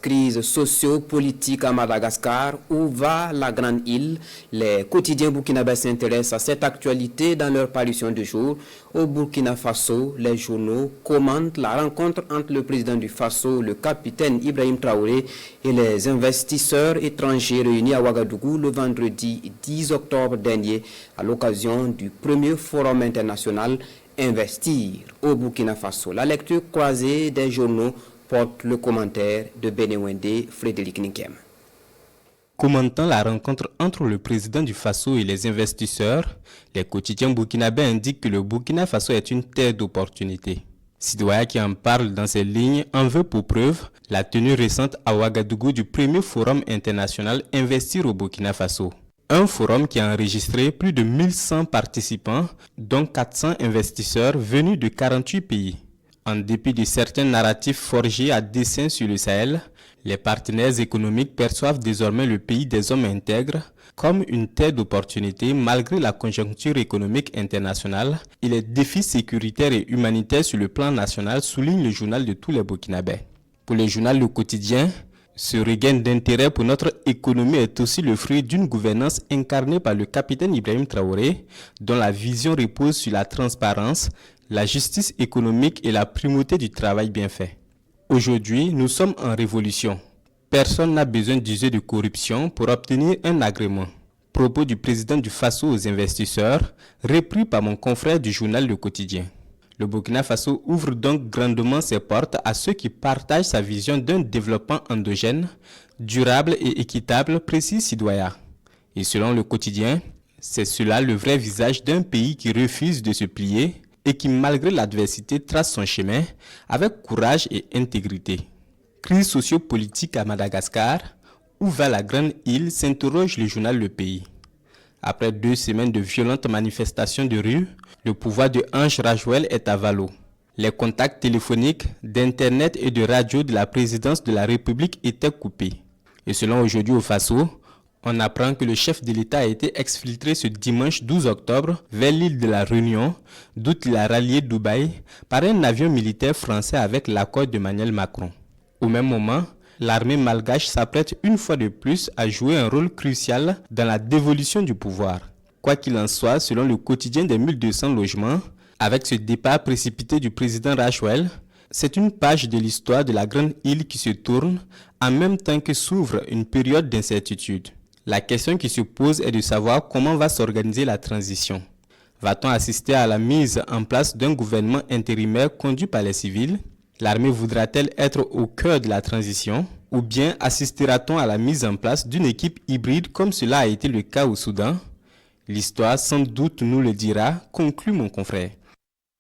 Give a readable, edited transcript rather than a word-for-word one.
Crise socio-politique à Madagascar, où va la grande île? Les quotidiens burkinabés s'intéressent à cette actualité dans leur parution du jour. Au Burkina Faso, les journaux commentent la rencontre entre le président du Faso, le capitaine Ibrahim Traoré, et les investisseurs étrangers réunis à Ouagadougou le vendredi 10 octobre dernier à l'occasion du premier forum international Investir au Burkina Faso. La lecture croisée des journaux porte le commentaire de Benewende Frédéric Ninkem. Commentant la rencontre entre le président du Faso et les investisseurs, les quotidiens burkinabés indiquent que le Burkina Faso est une terre d'opportunités. Sidoya qui en parle dans ses lignes en veut pour preuve la tenue récente à Ouagadougou du premier forum international Investir au Burkina Faso. Un forum qui a enregistré plus de 1100 participants, dont 400 investisseurs venus de 48 pays. En dépit de certains narratifs forgés à dessein sur le Sahel, les partenaires économiques perçoivent désormais le pays des hommes intègres comme une terre d'opportunités malgré la conjoncture économique internationale et les défis sécuritaires et humanitaires sur le plan national, souligne le journal de tous les Burkinabés. Pour le journal Le Quotidien, ce regain d'intérêt pour notre économie est aussi le fruit d'une gouvernance incarnée par le capitaine Ibrahim Traoré, dont la vision repose sur la transparence, la justice économique et la primauté du travail bien fait. Aujourd'hui, nous sommes en révolution. Personne n'a besoin d'user de corruption pour obtenir un agrément. Propos du président du Faso aux investisseurs, repris par mon confrère du journal Le Quotidien. Le Burkina Faso ouvre donc grandement ses portes à ceux qui partagent sa vision d'un développement endogène, durable et équitable, précise Sidoya. Et selon Le Quotidien, c'est cela le vrai visage d'un pays qui refuse de se plier et qui, malgré l'adversité, trace son chemin avec courage et intégrité. Crise sociopolitique à Madagascar, où va la grande île, s'interroge le journal Le Pays. Après 2 semaines de violentes manifestations de rue, le pouvoir de Ange Rajouel est à Valo. Les contacts téléphoniques, d'internet et de radio de la présidence de la République étaient coupés. Et selon Aujourd'hui au Faso, on apprend que le chef de l'État a été exfiltré ce dimanche 12 octobre vers l'île de la Réunion, d'où il a rallié Dubaï par un avion militaire français avec l'accord d'Emmanuel Macron. Au même moment, l'armée malgache s'apprête une fois de plus à jouer un rôle crucial dans la dévolution du pouvoir. Quoi qu'il en soit, selon le quotidien des 1200 logements, avec ce départ précipité du président Rachouel, c'est une page de l'histoire de la grande île qui se tourne en même temps que s'ouvre une période d'incertitude. La question qui se pose est de savoir comment va s'organiser la transition. Va-t-on assister à la mise en place d'un gouvernement intérimaire conduit par les civils? L'armée voudra-t-elle être au cœur de la transition? Ou bien assistera-t-on à la mise en place d'une équipe hybride comme cela a été le cas au Soudan? L'histoire sans doute nous le dira, conclut mon confrère.